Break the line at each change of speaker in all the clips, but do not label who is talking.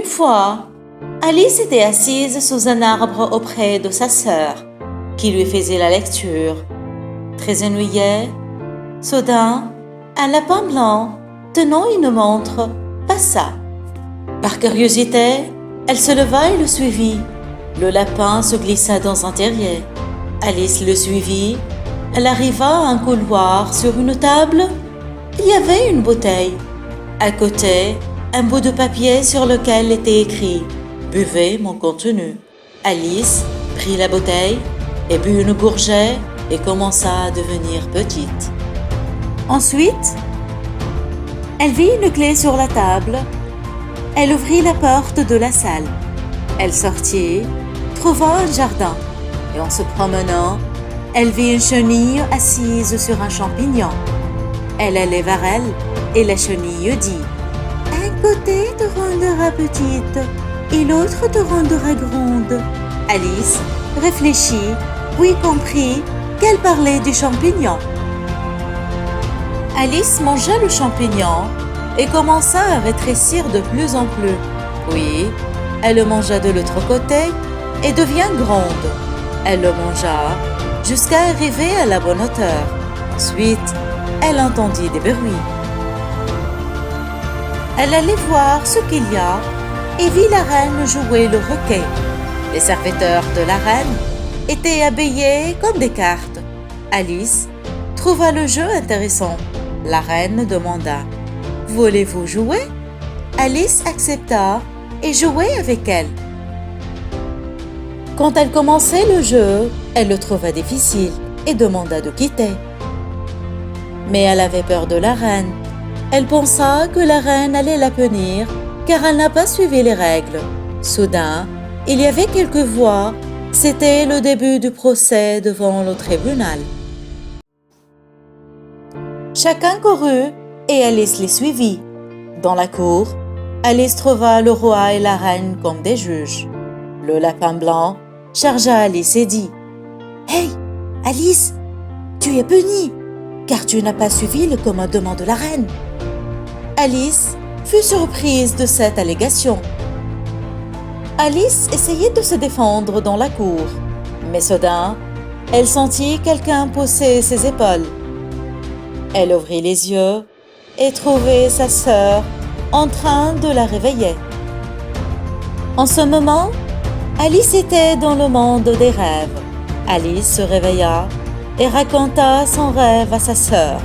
fois, Alice était assise sous un arbre auprès de sa sœur, qui lui faisait la lecture. Très ennuyée, soudain, un lapin blanc, tenant une montre, passa. Par curiosité, elle se leva et le suivit. Le lapin se glissa dans un terrier. Alice le suivit. Elle arriva à un couloir. Sur une table, il y avait une bouteille. À côté, un bout de papier sur lequel était écrit « Buvez mon contenu ». Alice prit la bouteille et but une gorgée et commença à devenir petite. Ensuite, elle vit une clé sur la table. Elle ouvrit la porte de la salle. Elle sortit, trouva un jardin et en se promenant, elle vit une chenille assise sur un champignon. Elle allait vers elle et la chenille dit « Un côté te rendra petite et l'autre te rendra grande. » Alice réfléchit, puis comprit qu'elle parlait du champignon. Alice mangea le champignon et commença à rétrécir de plus en plus. Puis, elle le mangea de l'autre côté et devint grande. Elle le mangea jusqu'à arriver à la bonne hauteur. Ensuite, elle entendit des bruits. Elle allait voir ce qu'il y a et vit la reine jouer le hockey. Les serviteurs de la reine étaient habillés comme des cartes. Alice trouva le jeu intéressant. La reine demanda « Voulez-vous jouer ?» Alice accepta et jouait avec elle. Quand elle commençait le jeu, elle le trouva difficile et demanda de quitter. Mais elle avait peur de la reine. Elle pensa que la reine allait la punir car elle n'a pas suivi les règles. Soudain, il y avait quelques voix. C'était le début du procès devant le tribunal. Chacun courut et Alice les suivit. Dans la cour, Alice trouva le roi et la reine comme des juges. Le lapin blanc chargea Alice et dit « Hey, Alice, tu es punie, car tu n'as pas suivi le commandement de la reine. » Alice fut surprise de cette allégation. Alice essayait de se défendre dans la cour, mais soudain, elle sentit quelqu'un pousser ses épaules. Elle ouvrit les yeux et trouvait sa sœur en train de la réveiller. En ce moment, Alice était dans le monde des rêves. Alice se réveilla et raconta son rêve à sa sœur.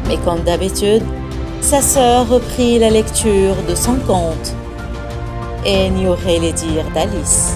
Mais comme d'habitude, sa sœur reprit la lecture de son conte et ignorait les dires d'Alice.